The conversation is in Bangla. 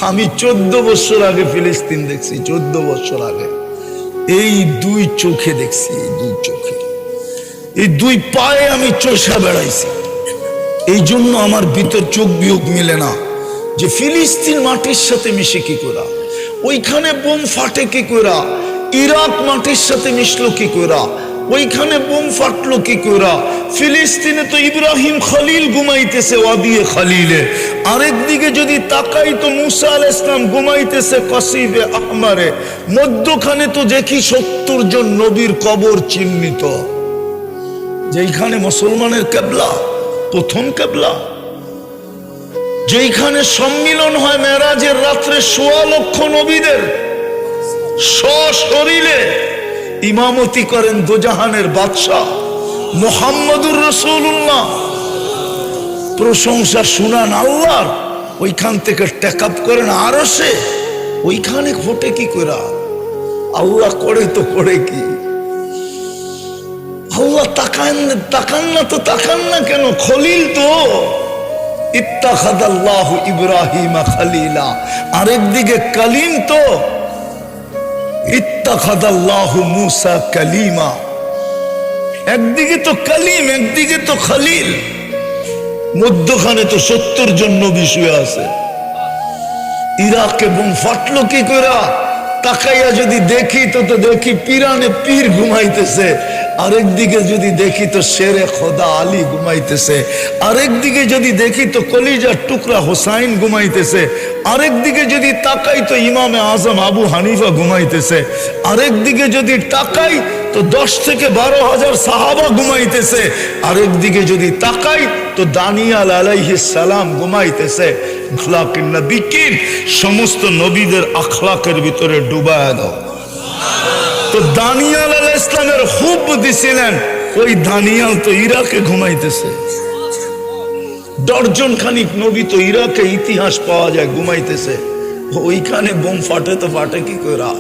আমি 14 বছর আগে ফিলিস্তিন দেখছি, 14 বছর আগে এই দুই চোখে দেখছি, এই দুই চোখে, এই দুই পায়ে আমি চষা বেড়াইছি। এই জন্য আমার ভিতর চোখ বিয়োগ মিলে না যে ফিলিস্তিন মাটির সাথে মিশে কি করা, ওইখানে বোম ফাটে কি করা, ইরাক মাটির সাথে মিশলো কি করা, ওইখানে বোম ফাটলো কি করা। ফিলিস্তিনে তো ইব্রাহিম খলিল ঘুমাইতেছে ওয়াদিয়ে খলিলে, আরেকদিকে যদি তাকাই তো মুসা আলাইহিস সালাম ঘুমাইতেছে কসিবে আহমারে। মধ্যখানে তো দেখি 70 জন নবীর কবর চিহ্নিত, যেইখানে মুসলমানের কিবলা, প্রথম কিবলা, যেইখানে সম্মিলন হয় মেরাজের রাত্রে 1.25 লক্ষ নবীদের, সশরীরে ইমামতি করেন দোজাহানের বাদশাহ মুহাম্মদুর রাসূলুল্লাহ। প্রশংসা শুনান আল্লাহর, ওইখান থেকে টেকআপ করেন আরশে। ওইখানে ঘটে কি করা, আল্লাহ করে তো করে কি, আল্লাহ তাকান না তো তাকান না কেন? খলিল তো ইত্তাখাযাল্লাহু ইব্রাহিমা খলিলা, আরেকদিকে কালিম তো ইত্তাখাযাল্লাহু মুসা কালিমা। একদিকে তো কালিম, একদিকে তো খলিল, মধ্যখানে তো 70 জন নবী শুয়ে আছে। ইরাকে বোম ফাটলো কি করে? তাকাইয়া যদি দেখি তো দেখি পিরানে পীর ঘুমাইতেছে, আরেকদিকে যদি দেখি তো শেরে খোদা আলী ঘুমাইতেছে, আরেকদিকে যদি দেখি তো কলিজার টুকরা হোসাইন ঘুমাইতেছে, আরেকদিকে যদি তাকাই তো ইমামে আজম আবু হানিফা ঘুমাইতেছে, আরেকদিকে যদি তাকাই তো 10 থেকে 12,000 সাহাবা ঘুমাইতেছে, আরেকদিকে যদি তাকাই তো দানিয়াল আলাইহিস সালাম ঘুমাইতেছে। আখলাকের নবীর, সমস্ত নবীদের আখলাকের ভিতরে ডুবায়া দাও। তো দানিয়াল আলাইহিস সালামের খুব দিছিলেন, ওই দানিয়াল তো ইরাকে ঘুমাইতেছে। দর্জন খানিক নবী তো ইরাকে ইতিহাস পাওয়া যায় ঘুমাইতেছে। ওইখানে বোম ফাটে তো ফাটে কি কইরা?